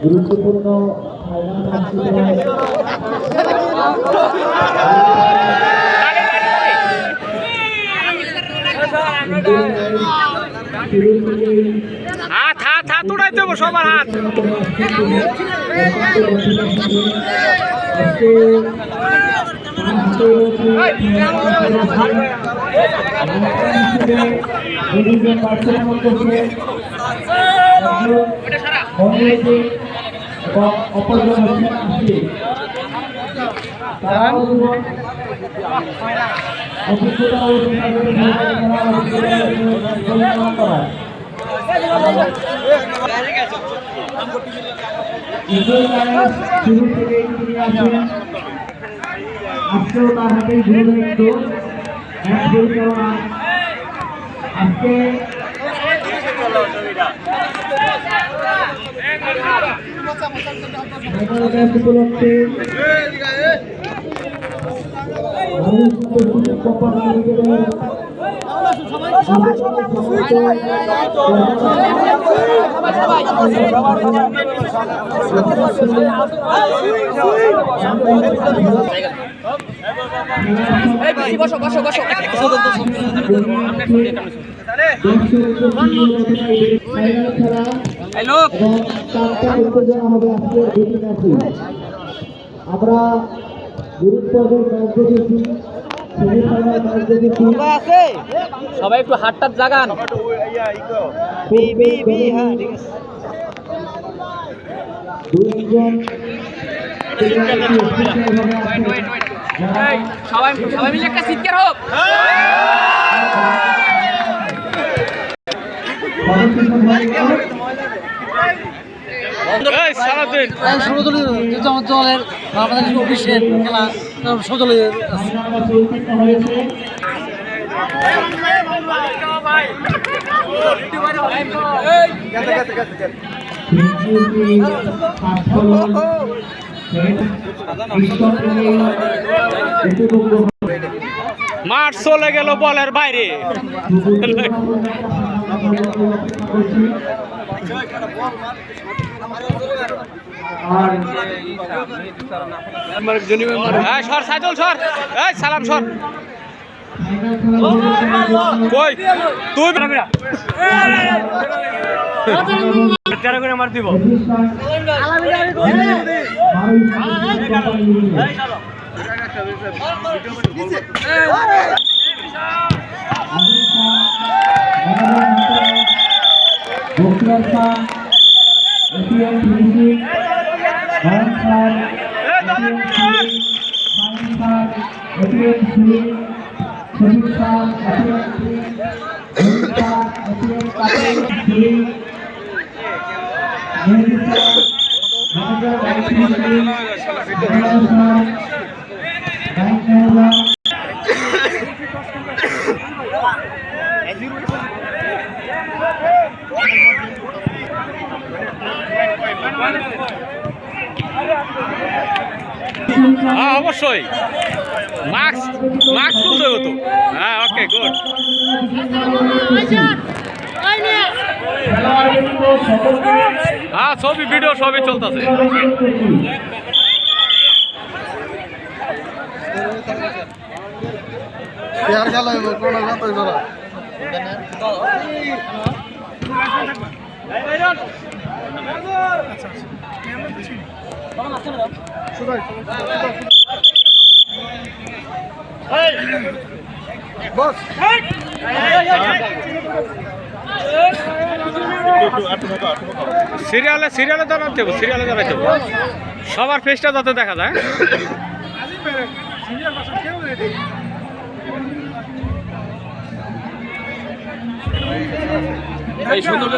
গুরুত্বপূর্ণ হাত হাত হাত উড়াই দেবো সবার হাত। শুরু থেকে আজকেও তার হাতেই ধরে একটু ম্যাচ পরিচালনা আজকে উপলক্ষে বসো বসো বসো আমরা সবাই একটু হাতটা জাগান। সবাই সবাই মিলে একটা চিৎকার হোক। দলের আমাদের অফিসের খেলা সব দলের মাঠ চলে গেল বলের বাইরে। সর সাইদুল সর, এই সালাম সর। কই তুই করে মার দিব। হ্যাঁ অবশ্যই মাস্ক মাস্ক খুলতে হতো। হ্যাঁ ওকে গুড। হ্যাঁ ছবি ভিডিও সবই চলতেছে। সিরিয়ালে সিরিয়ালে দাঁড়াতে হবে, সিরিয়ালে দাঁড়াতে হবে, সবার ফেসটা যাতে দেখা যায়। সুন্দর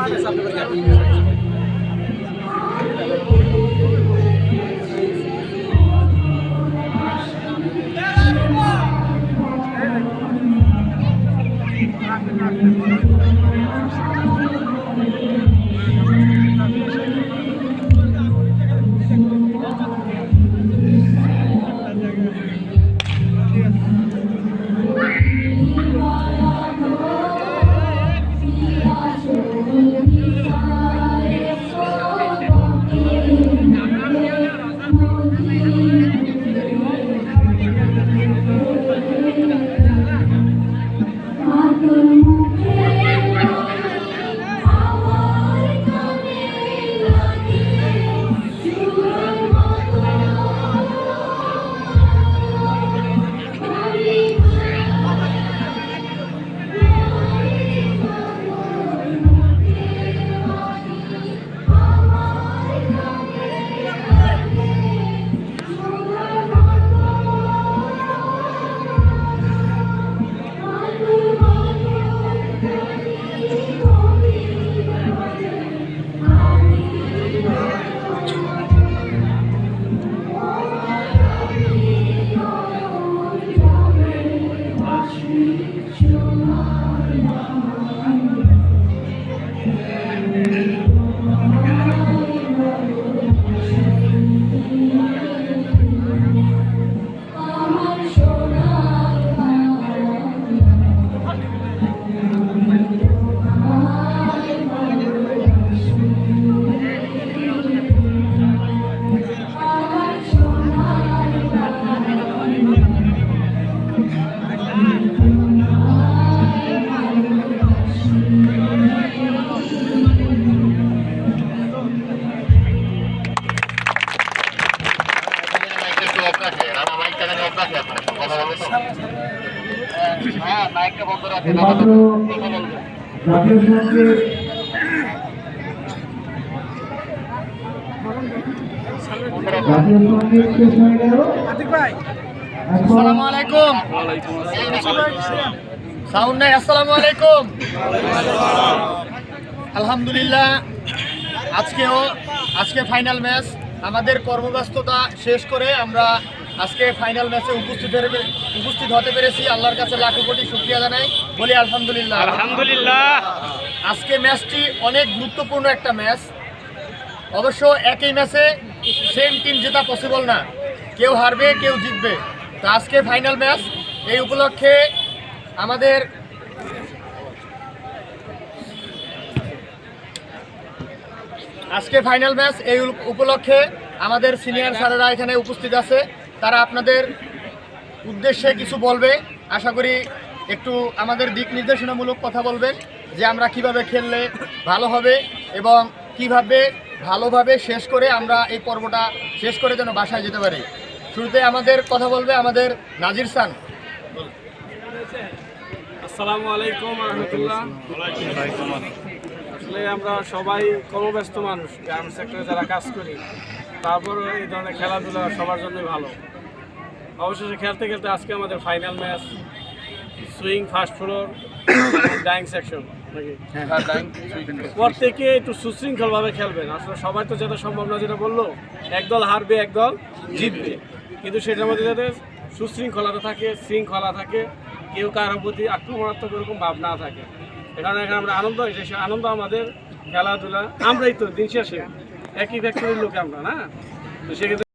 মাত্র জাতীয় সঙ্গীত শেষ হয়ে গেল। আসসালামু আলাইকুম। সাউন্ড নাই। আসসালামু আলাইকুম। আলহামদুলিল্লাহ, আজকে ফাইনাল ম্যাচ। আমাদের কর্মব্যস্ততা শেষ করে আমরা আজকে ফাইনাল ম্যাচে উপস্থিত হতে পেরেছি। আল্লাহর কাছে লাখো কোটি শুকরিয়া জানাই, বলি আলহামদুলিল্লাহ। আলহামদুলিল্লাহ। আজকে ম্যাচটি অনেক গুরুত্বপূর্ণ একটা ম্যাচ। অবশ্য একই ম্যাচে সেম টিম জেতা পসিবল না, কেউ হারবে কেউ জিতবে। তো আজকে ফাইনাল ম্যাচ, এই উপলক্ষে আমাদের সিনিয়র স্যারেরা এখানে উপস্থিত আছে। তারা আপনাদের উদ্দেশ্যে কিছু বলবে। আশা করি একটু আমাদের দিক নির্দেশনামূলক কথা বলবেন যে আমরা কিভাবে খেললে ভালো হবে এবং কিভাবে ভালোভাবে শেষ করে আমরা এই পর্বটা শেষ করে যেন বাসায় যেতে পারি। শুরুতে আমাদের কথা বলবে আমাদের নাজির স্যার। আসসালামু আলাইকুম রহমতুল্লাহ। আসলে আমরা সবাই কর্মব্যস্ত মানুষ, গার্মেন্টস সেক্টরে যারা কাজ করি, তারপরে এই ধরনের খেলাধুলা সবার জন্যই ভালো। অবশেষে খেলতে খেলতে আজকে আমাদের final match, sewing first floor dyeing section নাকি প্রত্যেকে একটু সুশৃঙ্খলভাবে খেলবেন। আসলে সবাই তো যেটা সম্ভব না, যেটা বললো একদল হারবে একদল জিতবে, কিন্তু সেটার মধ্যে যাতে সুশৃঙ্খলতা থাকে, শৃঙ্খলা থাকে, কেউ কারোর প্রতি আক্রমণাত্মক এরকম ভাব না থাকে। এখানে আমরা আনন্দ, সে আনন্দ আমাদের খেলাধুলা। আমরাই তো দিন শেষে একই ফ্যাক্টরির লোক আমরা, না? তো সেক্ষেত্রে